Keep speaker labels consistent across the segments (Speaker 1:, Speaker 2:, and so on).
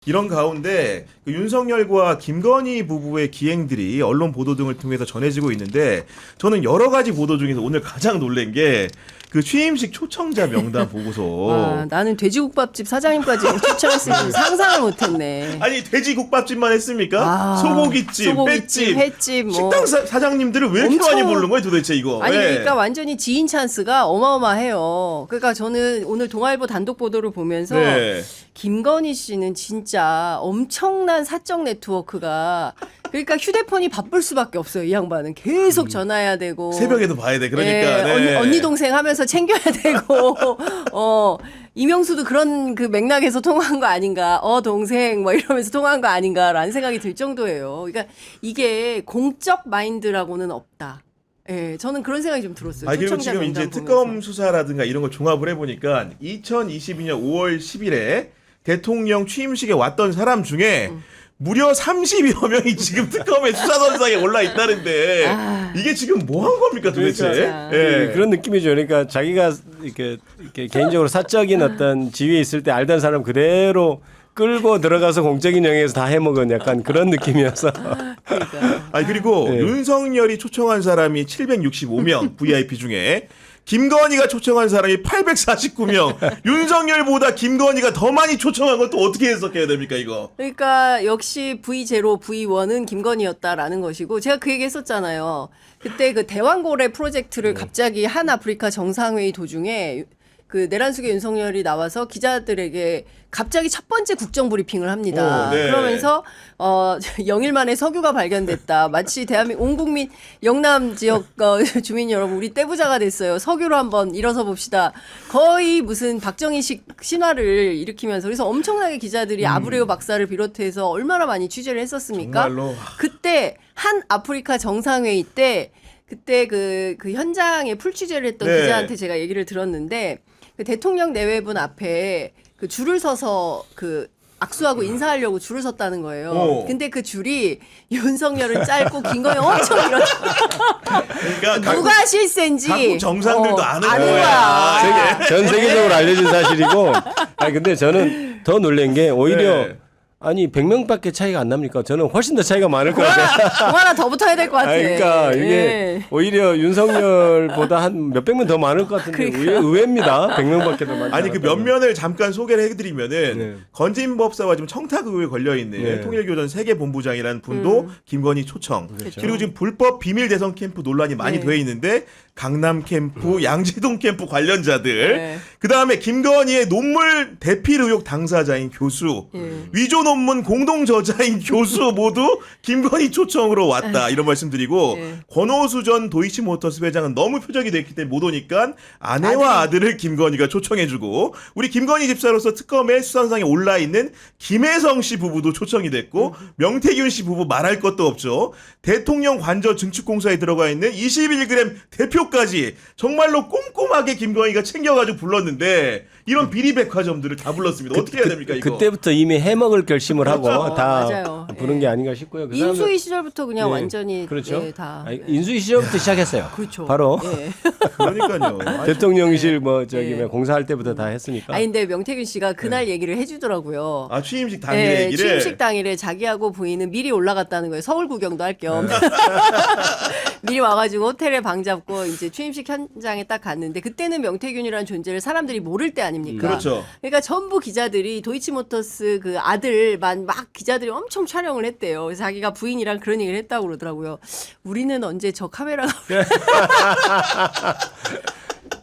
Speaker 1: 이런 가운데 그 윤석열과 김건희 부부의 기행들이 언론 보도 등을 통해서 전해지고 있는데 저는 여러 가지 보도 중에서 오늘 가장 놀란 게 그 취임식 초청자 명단 보고서
Speaker 2: 아, 나는 돼지국밥집 사장님까지 초청했을 줄 상상을 못했네.
Speaker 1: 아니 돼지국밥집만 했습니까?
Speaker 2: 아,
Speaker 1: 소고기집,
Speaker 2: 소고기집, 횟집, 뭐.
Speaker 1: 식당 사장님들을 왜 이렇게
Speaker 2: 엄청-
Speaker 1: 많이 부르는 거예요 도대체 이거?
Speaker 2: 아니
Speaker 1: 왜?
Speaker 2: 그러니까 완전히 지인 찬스가 어마어마해요. 그러니까 저는 오늘 동아일보 단독 보도를 보면서
Speaker 1: 네.
Speaker 2: 김건희 씨는 진짜 엄청난 사적 네트워크가 그러니까 휴대폰이 바쁠 수밖에 없어요. 이 양반은 계속 전화해야 되고
Speaker 1: 새벽에도 봐야 돼. 그러니까
Speaker 2: 예,
Speaker 1: 네.
Speaker 2: 언니 동생 하면서 챙겨야 되고 이명수도 그런 그 맥락에서 통화한 거 아닌가 동생 뭐 이러면서 통화한 거 아닌가라는 생각이 들 정도예요. 그러니까 이게 공적 마인드라고는 없다. 예, 저는 그런 생각이 좀 들었어요.
Speaker 1: 아 그리고
Speaker 2: 초청자
Speaker 1: 지금 이제
Speaker 2: 명단
Speaker 1: 특검
Speaker 2: 보면서.
Speaker 1: 수사라든가 이런 걸 종합을 해보니까 2022년 5월 10일에 대통령 취임식에 왔던 사람 중에 무려 30여 명이 지금 특검의 수사선상에 올라 있다는데
Speaker 2: 아.
Speaker 1: 이게 지금 뭐 한 겁니까 도대체?
Speaker 2: 진짜.
Speaker 1: 예.
Speaker 3: 그런 느낌이죠. 그러니까 자기가 이렇게 개인적으로 사적인 어떤 지위에 있을 때 알던 사람 그대로 끌고 들어가서 공적인 영역에서 다 해먹은 약간 그런 느낌이어서.
Speaker 2: 그러니까.
Speaker 1: 아 그리고
Speaker 3: 네.
Speaker 1: 윤석열이 초청한 사람이 765명 VIP 중에 김건희가 초청한 사람이 849명. 윤석열보다 김건희가 더 많이 초청한 건 또 어떻게 해석해야 됩니까 이거?
Speaker 2: 그러니까 역시 V0, V1은 김건희였다라는 것이고 제가 그 얘기 했었잖아요. 그때 그 대왕고래 프로젝트를 갑자기 한 아프리카 정상회의 도중에 그 내란숙의 윤석열이 나와서 기자들에게 갑자기 첫 번째 국정 브리핑을 합니다.
Speaker 1: 오, 네.
Speaker 2: 그러면서 0일 만에 석유가 발견됐다. 마치 대한민국 온 국민 영남 지역 주민 여러분 우리 떼부자가 됐어요. 석유로 한번 일어서 봅시다. 거의 무슨 박정희식 신화를 일으키면서 그래서 엄청나게 기자들이 아브레오 박사를 비롯해서 얼마나 많이 취재를 했었습니까?
Speaker 1: 정말로.
Speaker 2: 그때 한 아프리카 정상회의 때 그때 그 현장에 풀 취재를 했던
Speaker 1: 네.
Speaker 2: 기자한테 제가 얘기를 들었는데 그 대통령 내외분 앞에 그 줄을 서서 그 악수하고 인사하려고 줄을 섰다는 거예요.
Speaker 1: 오.
Speaker 2: 근데 그 줄이 윤석열은 짧고 김건희 엄청 길었죠.
Speaker 1: 그러니까
Speaker 2: 누가 실세인지
Speaker 1: 각국 정상들도 아는
Speaker 2: 아는
Speaker 1: 거야.
Speaker 2: 거야.
Speaker 3: 전 세계적으로 알려진 사실이고. 아니 근데 저는 더 놀란 게 오히려
Speaker 1: 네.
Speaker 3: 아니 100명밖에 차이가 안 납니까? 저는 훨씬 더 차이가 많을 것 같아요.
Speaker 2: 뭐 하나 더 붙어야 될 것 같아.
Speaker 3: 그러니까 이게
Speaker 2: 예.
Speaker 3: 오히려 윤석열보다 한 몇백 명 더 많을 것 같은데
Speaker 2: 그러니까.
Speaker 3: 의외입니다. 100명밖에 더 많지
Speaker 1: 아니 그
Speaker 3: 않았다면.
Speaker 1: 면면을 잠깐 소개를 해드리면은
Speaker 3: 네.
Speaker 1: 건진법사와 지금 청탁 의혹에 걸려 있는
Speaker 3: 네.
Speaker 1: 통일교전 세계본부장이라는 분도 김건희 초청.
Speaker 3: 그렇죠.
Speaker 1: 그리고 지금 불법 비밀 대선 캠프 논란이 많이
Speaker 2: 네.
Speaker 1: 돼 있는데 강남 캠프, 양재동 캠프 관련자들.
Speaker 2: 네.
Speaker 1: 그 다음에 김건희의 논문 대필 의혹 당사자인 교수,
Speaker 2: 예.
Speaker 1: 위조 논문 공동 저자인 교수 모두 김건희 초청으로 왔다 이런 말씀드리고
Speaker 2: 예.
Speaker 1: 권오수 전 도이치모터스 회장은 너무 표적이 됐기 때문에 못 오니까 아내와 아들을 김건희가 초청해주고 우리 김건희 집사로서 특검에 수산상에 올라 있는 김혜성 씨 부부도 초청이 됐고 명태균 씨 부부 말할 것도 없죠. 대통령 관저 증축공사에 들어가 있는 21g 대표까지 정말로 꼼꼼하게 김건희가 챙겨가지고 불렀는데 이런 비리백화점들을 다 불렀습니다. 어떻게 해야 됩니까 이거?
Speaker 3: 그때부터 이미 해먹을 결심을 하고 다
Speaker 2: 맞아요.
Speaker 3: 부른
Speaker 2: 예.
Speaker 3: 게 아닌가 싶고요. 그 다음에-
Speaker 2: 인수위 시절부터 그냥
Speaker 3: 예,
Speaker 2: 완전히
Speaker 3: 그렇죠.
Speaker 2: 예, 다
Speaker 3: 아니, 인수위 시절부터 시작했어요.
Speaker 2: 그렇죠.
Speaker 3: 바로
Speaker 2: 예.
Speaker 1: 그러니까요. 아니,
Speaker 3: 대통령실 뭐 저기
Speaker 2: 예.
Speaker 3: 공사할 때부터 다 했으니까.
Speaker 2: 아니 근데 명태균 씨가 그날 얘기를 해주더라고요.
Speaker 1: 아 취임식 당일
Speaker 2: 예,
Speaker 1: 얘기를
Speaker 2: 취임식 당일에 자기하고 부인은 미리 올라갔다는 거예요. 서울 구경도 할 겸. 미리 와가지고 호텔에 방 잡고 이제 취임식 현장에 딱 갔는데 그때는 명태균이라는 존재를 사람들이 모를 때 아닙니까?
Speaker 1: 그렇죠.
Speaker 2: 그러니까 전부 기자들이 도이치모터스 그 아들만 막 기자들이 엄청 촬영을 했대요. 그래서 자기가 부인이랑 그런 얘기를 했다고 그러더라고요. 우리는 언제 저 카메라가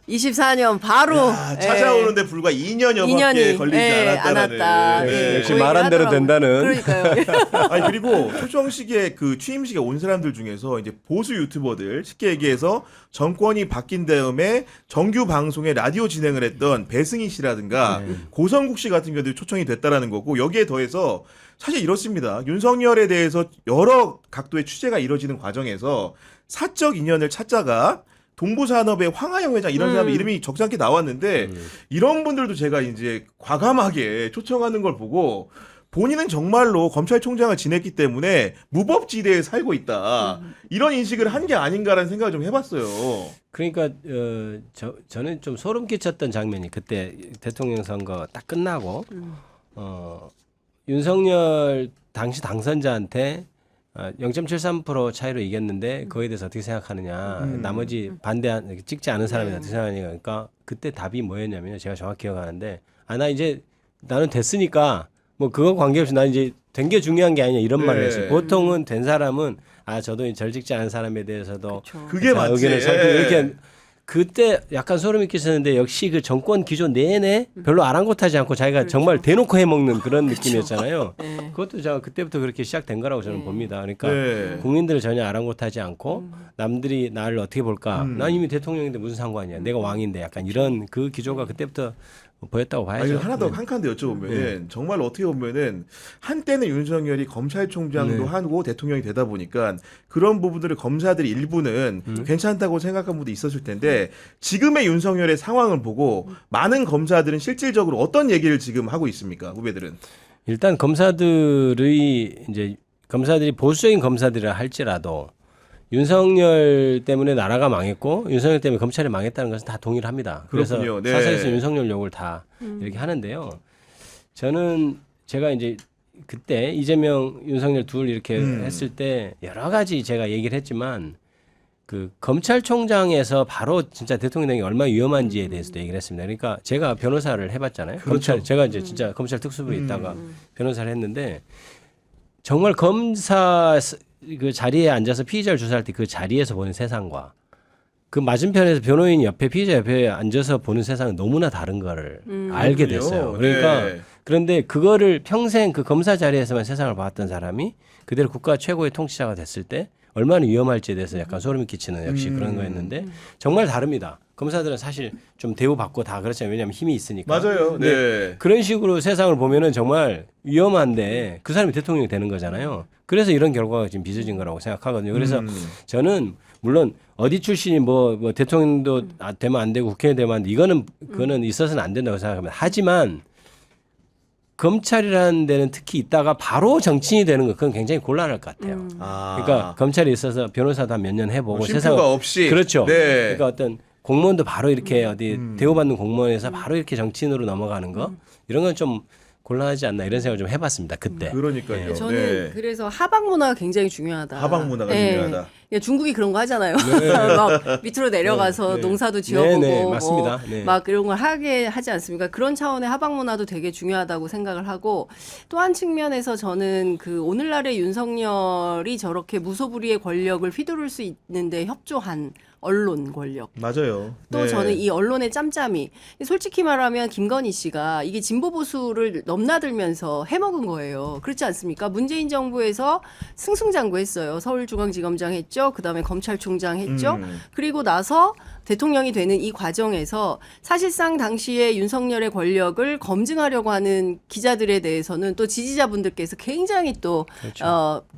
Speaker 2: 24년 바로
Speaker 1: 야, 찾아오는데 불과 2년여밖에 걸리지 않았다라는.
Speaker 2: 않았다.
Speaker 1: 네.
Speaker 3: 역시
Speaker 2: 그
Speaker 3: 말한 대로
Speaker 2: 얘기를 하더라고요.
Speaker 3: 된다는.
Speaker 2: 그러니까요.
Speaker 1: 아니 그리고 초청식에 그 취임식에 온 사람들 중에서 이제 보수 유튜버들 쉽게 얘기해서 정권이 바뀐 다음에 정규 방송에 라디오 진행을 했던 배승희 씨라든가 고성국 씨 같은 경우도 초청이 됐다라는 거고 여기에 더해서 사실 이렇습니다. 윤석열에 대해서 여러 각도의 취재가 이루어지는 과정에서 사적 인연을 찾다가 동부산업의 황하영 회장 이런 사람 이름이 적잖게 나왔는데 이런 분들도 제가 이제 과감하게 초청하는 걸 보고 본인은 정말로 검찰총장을 지냈기 때문에 무법지대에 살고 있다. 이런 인식을 한 게 아닌가라는 생각을 좀 해봤어요.
Speaker 3: 그러니까 저는 좀 소름 끼쳤던 장면이 그때 대통령 선거 딱 끝나고 윤석열 당시 당선자한테 0.73% 차이로 이겼는데 그거에 대해서 어떻게 생각하느냐. 나머지 반대한 찍지 않은 사람이 어떻게 생각하느냐. 그러니까 그때 답이 뭐였냐면요. 제가 정확히 기억하는데 나 이제 나는 됐으니까 뭐 그거 관계없이 나 이제 된 게 중요한 게 아니냐 이런 말을 했어요. 보통은 된 사람은 저도 절 찍지 않은 사람에 대해서도
Speaker 1: 그게 맞지.
Speaker 3: 의견을 이렇게 그때 약간 소름이 끼쳤는데 역시 그 정권 기조 내내 별로 아랑곳하지 않고 자기가 정말 대놓고 해먹는 그런 느낌이었잖아요. 그것도 제가 그때부터 그렇게 시작된 거라고 저는 봅니다. 그러니까 국민들을 전혀 아랑곳하지 않고 남들이 나를 어떻게 볼까? 난 이미 대통령인데 무슨 상관이야? 내가 왕인데 약간 이런 그 기조가 그때부터 보였다고 봐야죠.
Speaker 1: 하나 더 한 칸 더 여쭤보면은 정말 어떻게 보면은 한때는 윤석열이 검찰총장도 하고 대통령이 되다 보니까 그런 부분들을 검사들이 일부는 괜찮다고 생각한 분도 있었을 텐데 지금의 윤석열의 상황을 보고 많은 검사들은 실질적으로 어떤 얘기를 지금 하고 있습니까? 후배들은.
Speaker 3: 일단 검사들이 보수적인 검사들이라 할지라도 윤석열 때문에 나라가 망했고 윤석열 때문에 검찰이 망했다는 것은 다 동의를 합니다.
Speaker 1: 그렇군요.
Speaker 3: 그래서
Speaker 1: 네.
Speaker 3: 사석에서 윤석열 욕을 다 이렇게 하는데요. 저는 제가 이제 그때 이재명, 윤석열 둘 이렇게 했을 때 여러 가지 제가 얘기를 했지만 그 검찰총장에서 바로 진짜 대통령이 얼마나 위험한지에 대해서도 얘기를 했습니다. 그러니까 제가 변호사를 해봤잖아요.
Speaker 1: 그렇죠.
Speaker 3: 제가 이제 진짜 검찰 특수부에 있다가 변호사를 했는데 정말 검사 그 자리에 앉아서 피의자를 조사할 때 그 자리에서 보는 세상과 그 맞은편에서 변호인 옆에 피의자 옆에 앉아서 보는 세상은 너무나 다른 거를 알게 됐어요. 그러니까
Speaker 1: 네.
Speaker 3: 그런데 그거를 평생 그 검사 자리에서만 세상을 봤던 사람이 그대로 국가 최고의 통치자가 됐을 때 얼마나 위험할지에 대해서 약간 소름이 끼치는 역시 그런 거였는데 정말 다릅니다. 검사들은 사실 좀 대우받고 다 그렇잖아요. 왜냐하면 힘이 있으니까.
Speaker 1: 맞아요. 네.
Speaker 3: 그런 식으로 세상을 보면은 정말 위험한데 그 사람이 대통령이 되는 거잖아요. 그래서 이런 결과가 지금 빚어진 거라고 생각하거든요. 그래서 저는 물론 어디 출신이 뭐 대통령도 되면 안 되고 국회의원 되면 안 돼. 그거는 있어서는 안 된다고 생각합니다. 하지만 검찰이라는 데는 특히 있다가 바로 정치인이 되는 거 그건 굉장히 곤란할 것 같아요. 그러니까 검찰에 있어서 변호사도 한 몇 년 해보고
Speaker 1: 쉼표가 없이.
Speaker 3: 그렇죠.
Speaker 1: 네.
Speaker 3: 그러니까 어떤 공무원도 바로 이렇게 어디 대우받는 공무원에서 바로 이렇게 정치인으로 넘어가는 거 이런 건 좀 곤란하지 않나 이런 생각을 좀 해봤습니다. 그때.
Speaker 1: 그러니까요.
Speaker 2: 저는
Speaker 1: 네.
Speaker 2: 그래서 하방 문화가 굉장히 중요하다.
Speaker 1: 하방 문화가 중요하다.
Speaker 2: 예, 중국이 그런 거 하잖아요. 막 밑으로 내려가서 농사도 지어보고
Speaker 3: 네, 맞습니다. 네.
Speaker 2: 막 이런 걸 하게 하지 않습니까? 그런 차원의 하방 문화도 되게 중요하다고 생각을 하고 또 한 측면에서 저는 그 오늘날의 윤석열이 저렇게 무소불위의 권력을 휘두를 수 있는데 협조한 언론 권력.
Speaker 1: 맞아요.
Speaker 2: 또
Speaker 1: 네.
Speaker 2: 저는 이 언론의 짬짬이 솔직히 말하면 김건희 씨가 이게 진보 보수를 넘나들면서 해먹은 거예요. 그렇지 않습니까? 문재인 정부에서 승승장구했어요. 서울중앙지검장 했죠. 그다음에 검찰총장 했죠. 그리고 나서 대통령이 되는 이 과정에서 사실상 당시에 윤석열의 권력을 검증하려고 하는 기자들에 대해서는 또 지지자분들께서 굉장히 또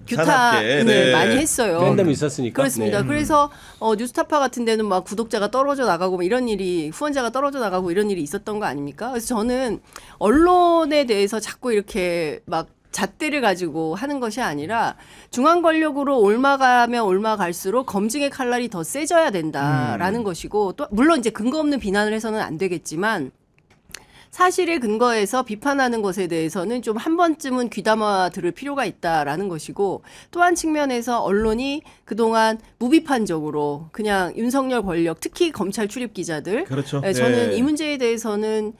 Speaker 2: 규탄을
Speaker 1: 네.
Speaker 2: 많이 했어요.
Speaker 3: 팬덤이 있었으니까.
Speaker 2: 그렇습니다.
Speaker 3: 네.
Speaker 2: 그래서 뉴스타파 같은 데는 막 구독자가 떨어져 나가고 뭐 이런 일이 후원자가 떨어져 나가고 이런 일이 있었던 거 아닙니까? 그래서 저는 언론에 대해서 자꾸 이렇게 막 잣대를 가지고 하는 것이 아니라 중앙 권력으로 옮아가면 옮아갈수록 검증의 칼날이 더 세져야 된다라는 것이고 또 물론 이제 근거 없는 비난을 해서는 안 되겠지만 사실에 근거해서 비판하는 것에 대해서는 좀 한 번쯤은 귀담아 들을 필요가 있다라는 것이고 또 한 측면에서 언론이 그동안 무비판적으로 그냥 윤석열 권력 특히 검찰 출입 기자들
Speaker 1: 그렇죠.
Speaker 2: 저는
Speaker 1: 네.
Speaker 2: 이 문제에 대해서는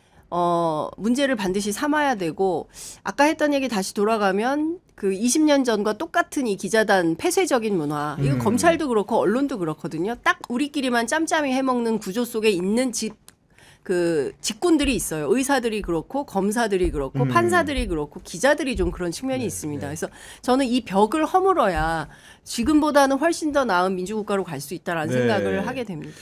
Speaker 2: 문제를 반드시 삼아야 되고 아까 했던 얘기 다시 돌아가면 그 20년 전과 똑같은 이 기자단 폐쇄적인 문화 이거 검찰도 그렇고 언론도 그렇거든요. 딱 우리끼리만 짬짬이 해먹는 구조 속에 있는 직군들이 있어요. 의사들이 그렇고 검사들이 그렇고 판사들이 그렇고 기자들이 좀 그런 측면이 있습니다. 그래서 저는 이 벽을 허물어야 지금보다는 훨씬 더 나은 민주국가로 갈 수 있다라는
Speaker 1: 네.
Speaker 2: 생각을 하게 됩니다.